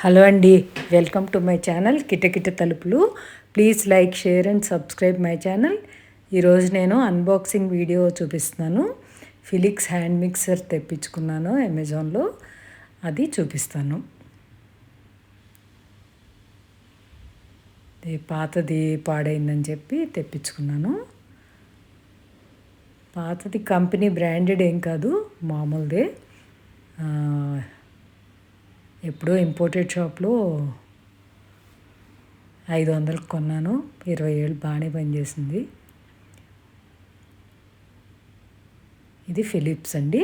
Hello అండి, welcome to my channel కిటకిట తలుపులు. Please like, share and subscribe my channel. ఈరోజు నేను అన్బాక్సింగ్ వీడియో చూపిస్తున్నాను. ఫిలిప్స్ హ్యాండ్ మిక్సర్ తెప్పించుకున్నాను అమెజాన్లో, అది చూపిస్తాను. పాతది పాడైందని చెప్పి తెప్పించుకున్నాను. పాతది కంపెనీ బ్రాండెడ్ ఏం కాదు, మామూలుదే. ఎప్పుడో ఇంపోర్టెడ్ షాప్లో 500కి కొన్నాను. 20 ఏళ్ళు బాగానే పనిచేసింది. ఇది ఫిలిప్స్ అండి.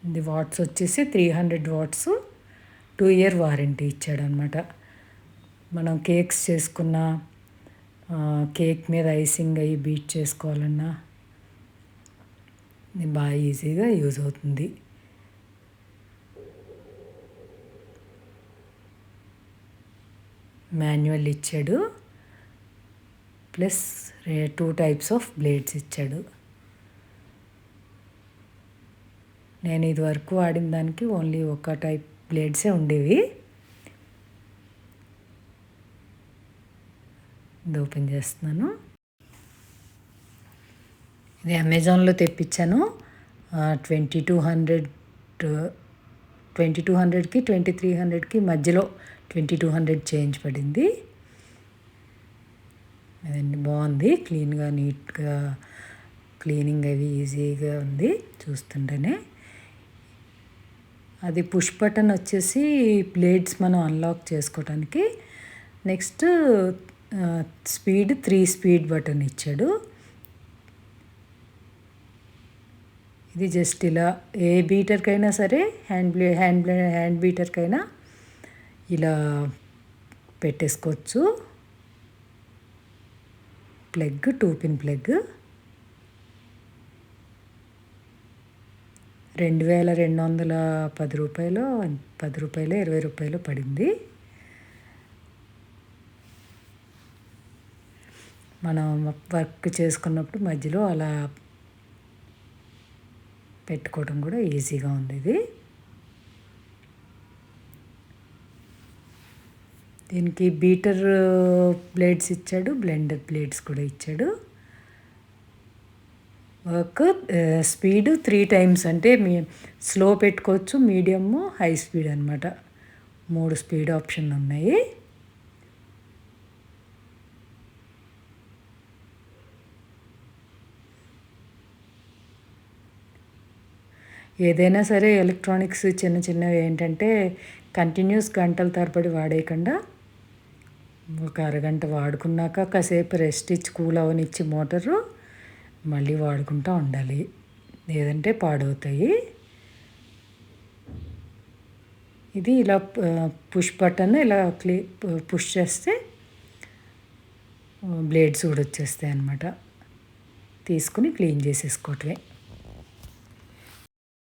ఇది వాట్స్ వచ్చేసి 300 వాట్స్, 2 ఇయర్ వారంటీ ఇచ్చాడనమాట. మనం కేక్స్ చేసుకున్న, కేక్ మీద ఐసింగ్ అయ్యి బీట్ చేసుకోవాలన్నా ఇది బాగా ఈజీగా యూజ్ అవుతుంది. మాన్యువల్ ఇచ్చాడు, ప్లస్ 2 టైప్స్ ఆఫ్ బ్లేడ్స్ ఇచ్చాడు. నేను ఇది వరకు వాడిన దానికి ఓన్లీ ఒక టైప్ బ్లేడ్సే ఉండేవి. ఇది ఓపెన్ చేస్తున్నాను. ఇది అమెజాన్లో తెప్పించాను. 2200 2200కి 2300కి మధ్యలో 2200 చేంజ్ పడింది. అదండి, బాగుంది. క్లీన్గా, నీట్గా క్లీనింగ్ అవి ఈజీగా ఉంది చూస్తుంటేనే. అది పుష్ బటన్ వచ్చేసి బ్లేడ్స్ మనం అన్లాక్ చేసుకోవడానికి. నెక్స్ట్ స్పీడ్ 3 స్పీడ్ బటన్ ఇచ్చాడు. ఇది జస్ట్ ఇలా ఏ బీటర్కైనా సరే, హ్యాండ్ బీటర్కైనా ఇలా పెట్టేసుకోవచ్చు. Plug, 2 pin plug. 2210 రూపాయలు, 10 రూపాయలు, 20 రూపాయలు పడింది. మనం వర్క్ చేసుకున్నప్పుడు మధ్యలో అలా పెట్టుకోవడం కూడా ఈజీగా ఉంది. ఇది దీనికి బీటర్ బ్లేడ్స్ ఇచ్చాడు, బ్లెండర్ బ్లేడ్స్ కూడా ఇచ్చాడు. వర్క్ స్పీడ్ 3 టైమ్స్, అంటే స్లో పెట్టుకోవచ్చు, మీడియమ్, హై స్పీడ్ అనమాట. 3 స్పీడ్ ఆప్షన్ ఉన్నాయి. ఏదైనా సరే ఎలక్ట్రానిక్స్ చిన్న చిన్నవి ఏంటంటే కంటిన్యూస్ గంటల తరబడి వాడేయకుండా ఒక అరగంట వాడుకున్నాక కాసేపు రెస్ట్ ఇచ్చి, కూల్ అవనిచ్చి మోటారు మళ్ళీ వాడుకుంటూ ఉండాలి, లేదంటే పాడవుతాయి. ఇది ఇలా పుష్ బటన్ ఇలా పుష్ చేస్తే బ్లేడ్స్ కూడా వచ్చేస్తాయి అన్నమాట. తీసుకుని క్లీన్ చేసేసుకోవటమే.